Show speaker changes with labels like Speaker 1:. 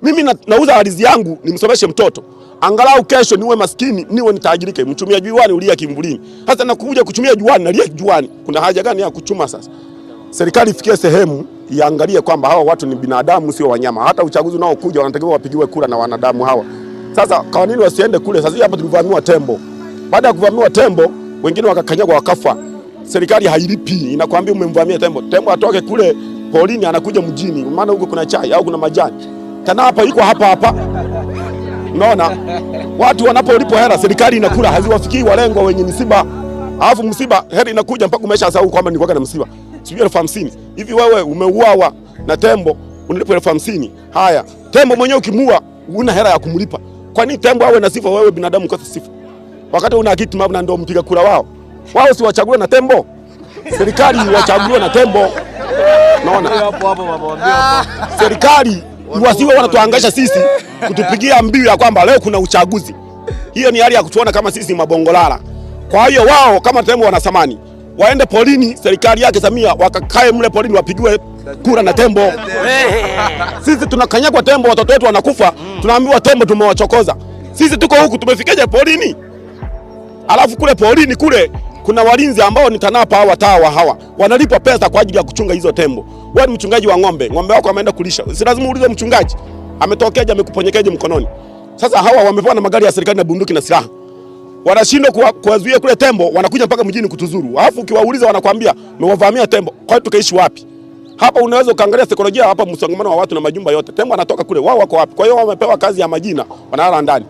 Speaker 1: Mimi nauza ardhi yangu nimsomeshe mtoto. Angalau kesho niwe maskini, niwe nitajirike. Mchumia juani ulia kimvulini. Sasa nakuja kuchumia juani nalia juani. Kuna haja gani ya kuchuma sasa? Serikali ifikie sehemu iangalie kwamba hawa watu ni binadamu sio wanyama. Hata uchaguzi unaokuja wanatakiwa wapigiwe kura na wanadamu hawa. Sasa kwa nini wasiende kule? Sasa hapa tulivamiwa tembo. Baada ya kuvamiwa tembo, wengine wakakanyagwa wakafa. Serikali hailipi, inakwambia umemvamia tembo. Tembo atoke kule polini anakuja mjini. Maana huko kuna chai au kuna majani. TANAPA yuko hapa. Unaona? Watu wanapolipwa hela serikali inakula, haziwafikii walengwa wenye msiba. Alafu msiba hela inakuja mpaka umeshasahau kwamba nilikuwa na msiba. Sijui 50,000. Hivi wewe umeuawa na tembo unalipwa 50,000. Haya, tembo mwenyewe ukimua una hela ya kumlipa. Kwa nini tembo awe na sifa wewe binadamu kosa sifa? Wakati una kitu mabna ndio mpiga kura wao. Wao si wachaguliwe na tembo. Serikali wachaguliwe na tembo. Unaona? Serikali wasiwe wanatuangaisha sisi kutupigia mbiu ya kwamba leo kuna uchaguzi. Hiyo ni hali ya kutuona kama sisi mabongolala. Kwa hiyo wao kama tembo wana thamani, waende polini, serikali yake Samia wakakae mle polini wapigiwe kura na tembo. Sisi tunakanyagwa tembo, watoto wetu wanakufa, tunaambiwa tembo tumewachokoza. Sisi tuko huku tumefikaje polini? Alafu kule polini kule kuna walinzi ambao ni TANAPA hawa wanalipa pesa kwa ajili ya kuchunga hizo tembo. Wewe ni mchungaji wa ng'ombe wako ameenda kulisha. Si lazima uulize mchungaji ametokeaje amekuponyekeje mkononi. Sasa hawa wamepewa na magari ya serikali na bunduki na silaha. Wanashindwa kuwazuia kule tembo, wanakuja mpaka mjini kutuzuru. Alafu ukiwauliza wanakuambia mmewavamia tembo. Kwa hiyo tukaishi wapi? Hapa unaweza ukaangalia saikolojia hapa, msongamano wa watu na majumba yote. Tembo anatoka kule, wao wako wapi? Kwa hiyo wamepewa kazi ya majina, wanalala ndani.